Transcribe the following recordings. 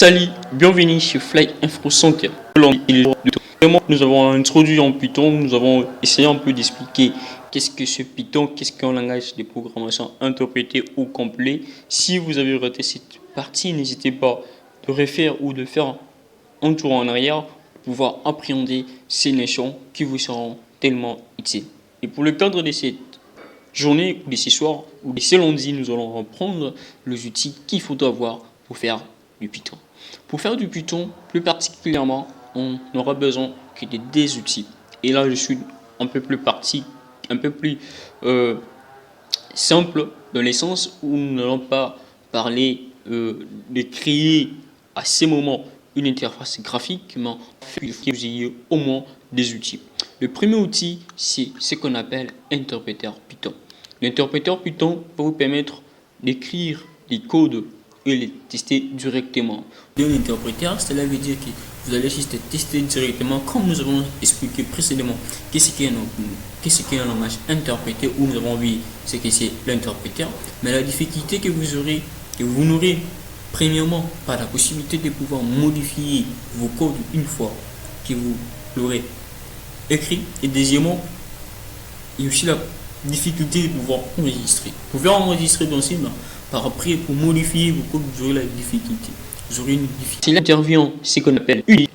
Salut, bienvenue sur Fly Info Center. Nous avons introduit en Python, nous avons essayé un peu d'expliquer qu'est-ce que ce Python, qu'est-ce qu'un langage de programmation interprété ou complet. Si vous avez raté cette partie, n'hésitez pas de refaire ou de faire un tour en arrière pour pouvoir appréhender ces notions qui vous seront tellement utiles. Et pour le cadre de cette journée ou de ce soir ou de ce lundi, nous allons reprendre les outils qu'il faut avoir pour faire du Python. Pour faire du Python, plus particulièrement, on n'aura besoin que de deux outils. Et là, je suis un peu plus simple dans le sens où nous n'allons pas parler de créer à ce moment une interface graphique, mais que vous ayez au moins des outils. Le premier outil, c'est ce qu'on appelle interpréteur Python. L'interpréteur Python va vous permettre d'écrire des codes et les tester directement. Un interpréteur, cela veut dire que vous allez juste tester directement, comme nous avons expliqué précédemment, qu'est-ce qu'est un langage interprété, où nous avons vu ce que c'est l'interpréteur. Mais la difficulté que vous n'aurez premièrement pas la possibilité de pouvoir modifier vos codes une fois que vous l'aurez écrit, et deuxièmement, il y a aussi la difficulté de pouvoir enregistrer. Vous pouvez enregistrer dans ce par après, pour modifier vos codes, vous aurez la difficulté. Vous aurez une difficulté. Il intervient ce qu'on appelle UIDE,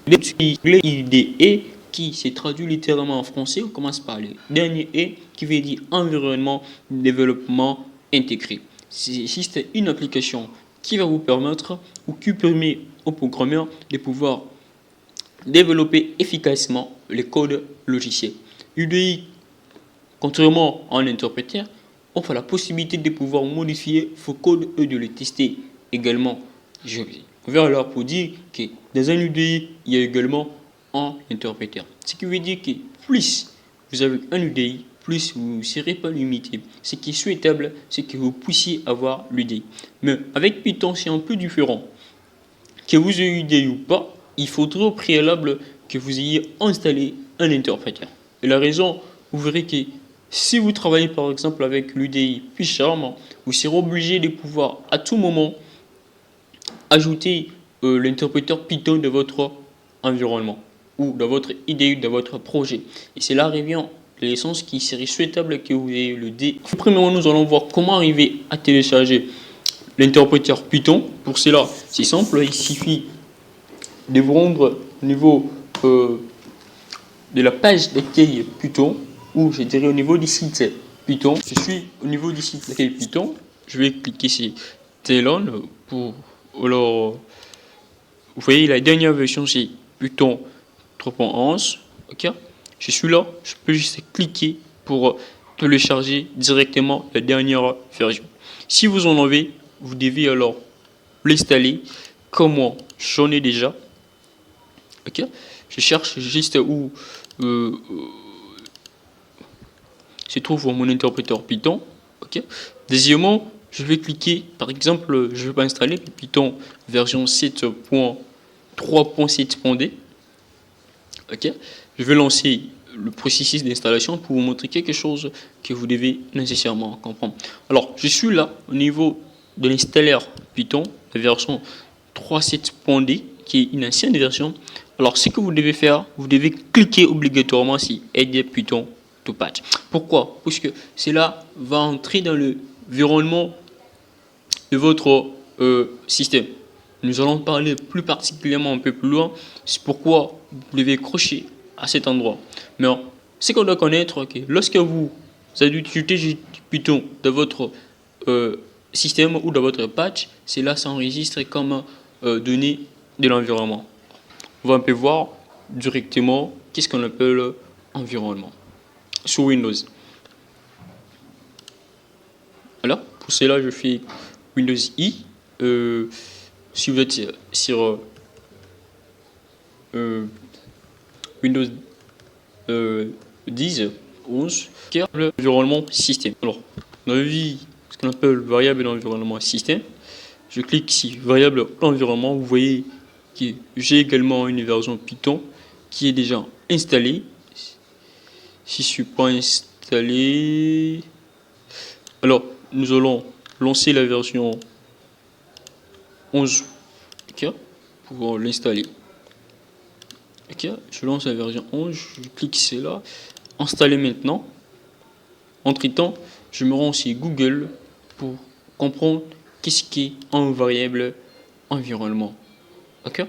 qui se traduit littéralement en français. On commence par le dernier E, qui veut dire environnement de développement intégré. C'est juste une application qui va vous permettre, ou qui permet aux programmeurs de pouvoir développer efficacement les codes logiciels. UDI, contrairement à un interpréteur, offre la possibilité de pouvoir modifier vos codes et de les tester également. Je vais alors pour dire que dans un UDI, il y a également un interpréteur. Ce qui veut dire que plus vous avez un UDI, plus vous ne serez pas limité. Ce qui est souhaitable, c'est que vous puissiez avoir l'UDI. Mais avec Python, c'est un peu différent. Que vous ayez UDI ou pas, il faudra au préalable que vous ayez installé un interpréteur. Et la raison, vous verrez que si vous travaillez par exemple avec l'UDI PyCharm, vous serez obligé de pouvoir à tout moment ajouter l'interpréteur Python de votre environnement ou de votre IDE, de votre projet. Et cela revient de l'essence qui serait souhaitable que vous ayez le D. Premièrement, nous allons voir comment arriver à télécharger l'interpréteur Python. Pour cela, c'est simple, il suffit de vous rendre au niveau de la page d'accueil Python, ou je dirais au niveau du site Python. Je suis au niveau du site d'accueil Python. Je vais cliquer sur Talon pour. Alors, vous voyez, la dernière version c'est Python 3.11. Ok, je suis là. Je peux juste cliquer pour télécharger directement la dernière version. Si vous en avez, vous devez alors l'installer. Comme moi, j'en ai déjà. Ok, je cherche juste où se trouve mon interpréteur Python. Ok. Deuxièmement, je vais cliquer, par exemple, je vais pas installer Python version 7.3.7.d. Ok. Je vais lancer le processus d'installation pour vous montrer quelque chose que vous devez nécessairement comprendre. Alors, je suis là au niveau de l'installeur Python, la version 3.7.d, qui est une ancienne version. Alors, ce que vous devez faire, vous devez cliquer obligatoirement sur Aide Python to patch. Pourquoi? Parce que cela va entrer dans l'environnement de votre système. Nous allons parler plus particulièrement un peu plus loin. C'est pourquoi vous devez crocher à cet endroit. Mais ce qu'on doit connaître, que lorsque vous avez utilisé Python dans votre système ou dans votre patch, cela s'enregistre comme données de l'environnement. On va un peu voir directement qu'est-ce qu'on appelle environnement sur Windows. Alors, pour cela, je fais Windows I. Si vous êtes sur Windows 10, 11, l'environnement système. Alors, on a vu ce qu'on appelle variable d'environnement système. Je clique ici, variable environnement. Vous voyez que j'ai également une version Python qui est déjà installée. Si je ne suis pas installé, alors nous allons lancer la version 11. Okay. pour l'installer. Ok, je lance la version 11, je clique ici là, installer maintenant. Entre-temps, je me rends sur Google pour comprendre qu'est-ce qui est un variable environnement. Ok?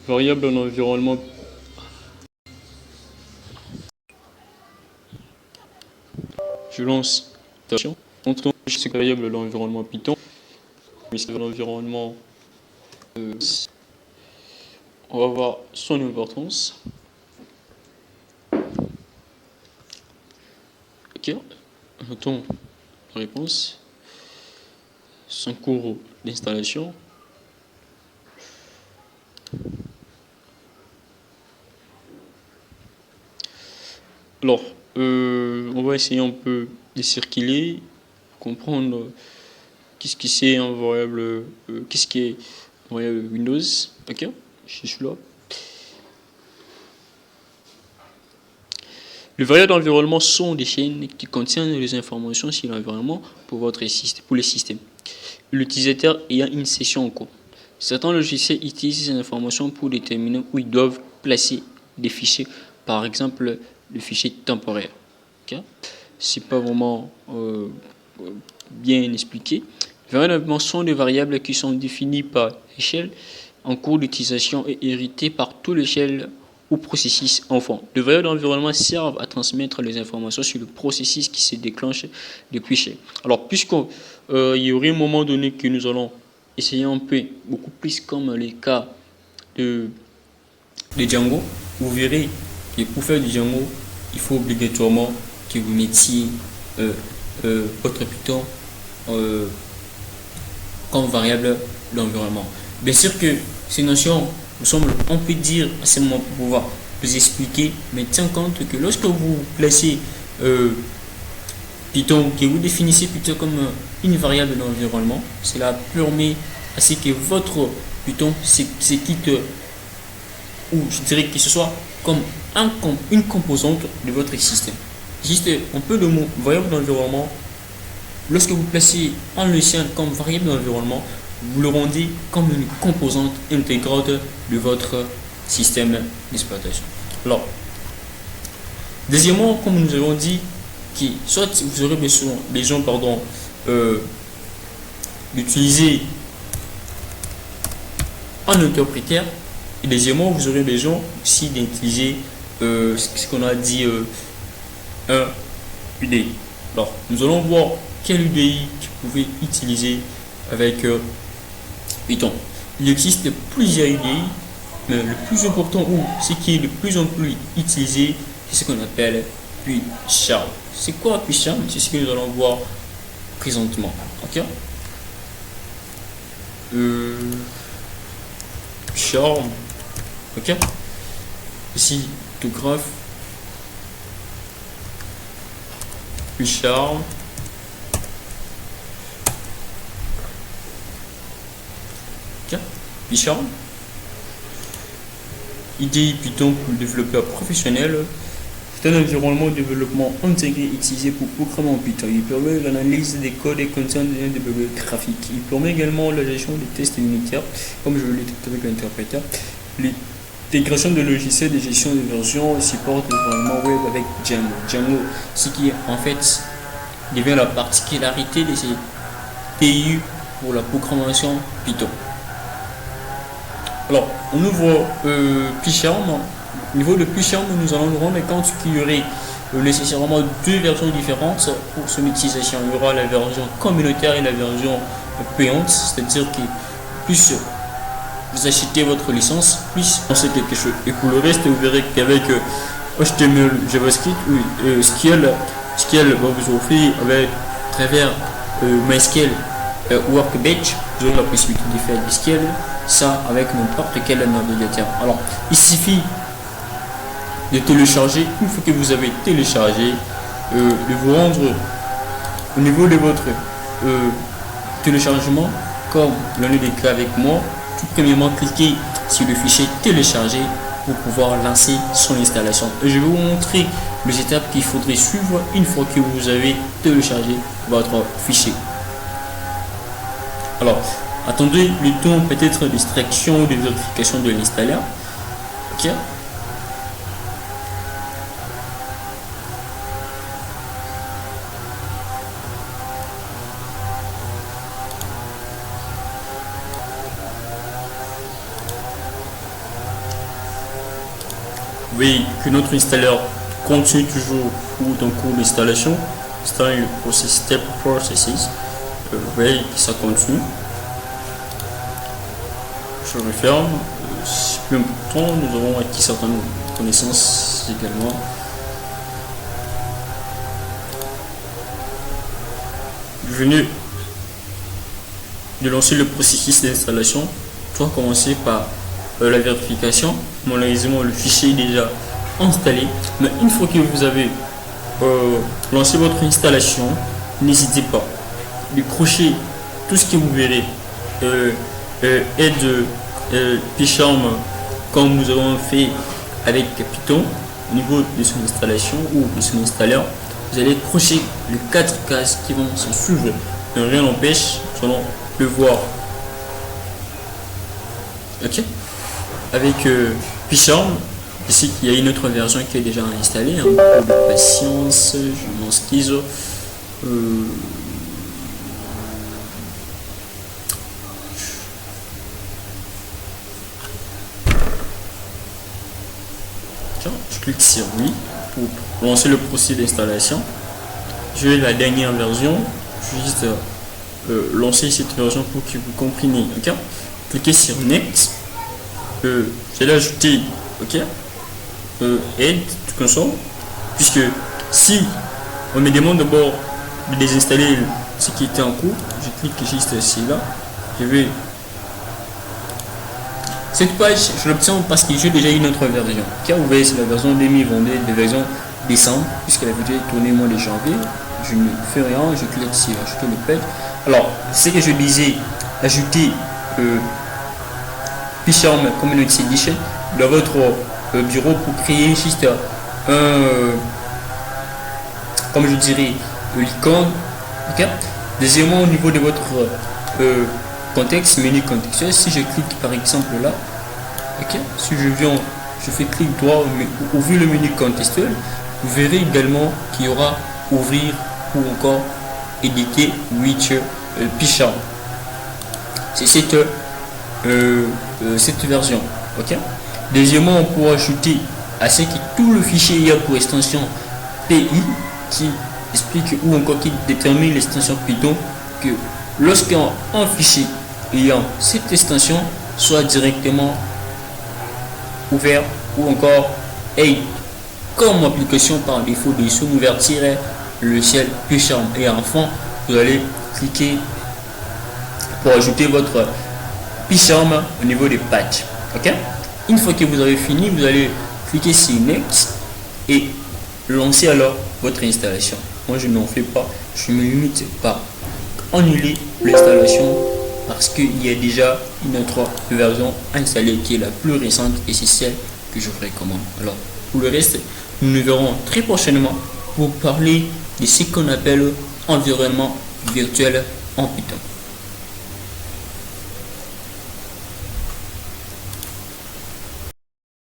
Variable en environnement. Je lance attention. Entre-temps, je sais que variable l'environnement Python. Mais c'est l'environnement. On va voir son importance. Ok, notons la réponse. Son cours d'installation. Alors, on va essayer un peu de circuler, comprendre qu'est-ce qui c'est un variable, qu'est-ce qui est un variable Windows. Ok, je suis là. Les variables d'environnement sont des chaînes qui contiennent les informations sur l'environnement pour votre système, pour les systèmes. L'utilisateur ayant une session en cours. Certains logiciels utilisent ces informations pour déterminer où ils doivent placer des fichiers, par exemple le fichier temporaire. Okay? C'est pas vraiment bien expliqué. Les variables sont des variables qui sont définies par échelle en cours d'utilisation et héritées par toute l'échelle ou processus enfant. Les variables d'environnement servent à transmettre les informations sur le processus qui se déclenche depuis chez. Alors, puisqu'il y aurait un moment donné que nous allons essayer un peu, beaucoup plus comme les cas de Django, vous verrez que pour faire du Django, il faut obligatoirement que vous mettiez votre Python comme variable d'environnement. Bien sûr que ces notions, on peut dire à ce moment pour pouvoir vous expliquer, mais tiens compte que lorsque vous placez Python, que vous définissez Python comme une variable d'environnement, cela permet à ce que votre Python se quitte, ou je dirais que ce soit comme une composante de votre système. Juste un peu de mot variable d'environnement. Lorsque vous placez un logiciel comme variable d'environnement, vous le rendez comme une composante intégrante de votre système d'exploitation. Alors, deuxièmement, comme nous avons dit, que soit vous aurez besoin d'utiliser un interpréteur, et deuxièmement, vous aurez besoin aussi d'utiliser ce qu'on a dit un UDI. Alors, nous allons voir quel UDI que vous pouvez utiliser avec Python. Il existe plusieurs UDI, mais le plus important ou ce qui est de plus en plus utilisé, c'est ce qu'on appelle PyCharm. C'est quoi PyCharm? C'est ce que nous allons voir présentement. Ok? PyCharm. Ok? Ici, photographe. PyCharm. Ok? PyCharm. IDE Python pour le développeur professionnel. C'est un environnement de développement intégré utilisé pour programmer en Python. Il permet l'analyse des codes et contient des développeurs graphiques. Il permet également la gestion des tests unitaires, comme je l'ai dit avec l'interpréteur. L'intégration de logiciels de gestion de version supporte l'environnement web avec Django. Django, ce qui en fait devient la particularité de ces TU pour la programmation Python. Alors, on ouvre PyCharm. Au niveau de PyCharm, nous allons nous rendre compte qu'il y aurait nécessairement deux versions différentes pour son utilisation. Il y aura la version communautaire et la version payante, c'est-à-dire que plus vous achetez votre licence, plus on sait quelque chose. Et pour le reste, vous verrez qu'avec HTML, JavaScript, SQL va vous offrir avec à travers MySQL Workbench, vous aurez la possibilité de faire du SQL, ça avec n'importe quel navigateur. Alors, il suffit de télécharger, une fois que vous avez téléchargé, de vous rendre au niveau de votre téléchargement, comme l'on est décrit avec moi. Tout premièrement, cliquez sur le fichier télécharger pour pouvoir lancer son installation. Et je vais vous montrer les étapes qu'il faudrait suivre une fois que vous avez téléchargé votre fichier. Alors, attendez le temps peut-être d'extraction ou de vérification de l'installer. Ok. Vous voyez que notre installeur continue toujours ou en cours d'installation. C'est le process step processes. Vous voyez que ça continue. Je referme. C'est plus important. Nous avons acquis certaines connaissances également. Je venais de lancer le processus d'installation. Je dois commencer par la vérification. Malheureusement, le fichier est déjà installé. Mais une fois que vous avez lancé votre installation, n'hésitez pas à décrocher tout ce que vous verrez aide PyCharm comme nous avons fait avec Python au niveau de son installation ou de son installeur. Vous allez crocher les 4 cases qui vont s'en suivre. Rien n'empêche, nous allons le voir. Ok. Avec PyCharm, ici il y a une autre version qui est déjà installée. Un peu de patience, je m'en excuse. Je clique sur oui pour lancer le processus d'installation. Je vais la dernière version. Je vais juste lancer cette version pour que vous compreniez. Ok. Cliquez sur next. J'ai ajouté ok aide to console, puisque si on me demande d'abord de désinstaller ce qui était en cours, je clique juste ici là. Je vais cette page, je l'obtiens parce que j'ai déjà une autre version. Car vous voyez, c'est la version 2022 de version décembre, puisque la vidéo est tournée au mois de janvier. Je ne fais rien, je clique sur ajouter le page. Alors, ce que je disais, ajouter PyCharm Community Edition dans votre bureau pour créer juste comme je dirais, l'icône. Okay. Deuxièmement, au niveau de votre contexte, menu contextuel, si je clique par exemple là, ok, si je viens, je fais clic droit, ouvrir le menu contextuel, vous verrez également qu'il y aura ouvrir ou encore éditer with PyCharm. C'est cette version. Ok. Deuxièmement, on pourra ajouter à ce que tout le fichier il y a pour extension PI qui explique ou encore qui détermine l'extension Python, que lorsqu'un fichier ayant cette extension soit directement ouvert ou encore aide comme application par défaut de ouvrir le ciel PyCharm. Et enfin, vous allez cliquer pour ajouter votre PyCharm au niveau des patchs. Ok. Une fois que vous avez fini, vous allez cliquer sur Next et lancer alors votre installation. Moi, je n'en fais pas. Je me limite pas annuler l'installation parce qu'il y a déjà une autre version installée qui est la plus récente et c'est celle que je vous recommande. Alors, pour le reste, nous nous verrons très prochainement pour parler de ce qu'on appelle environnement virtuel en Python.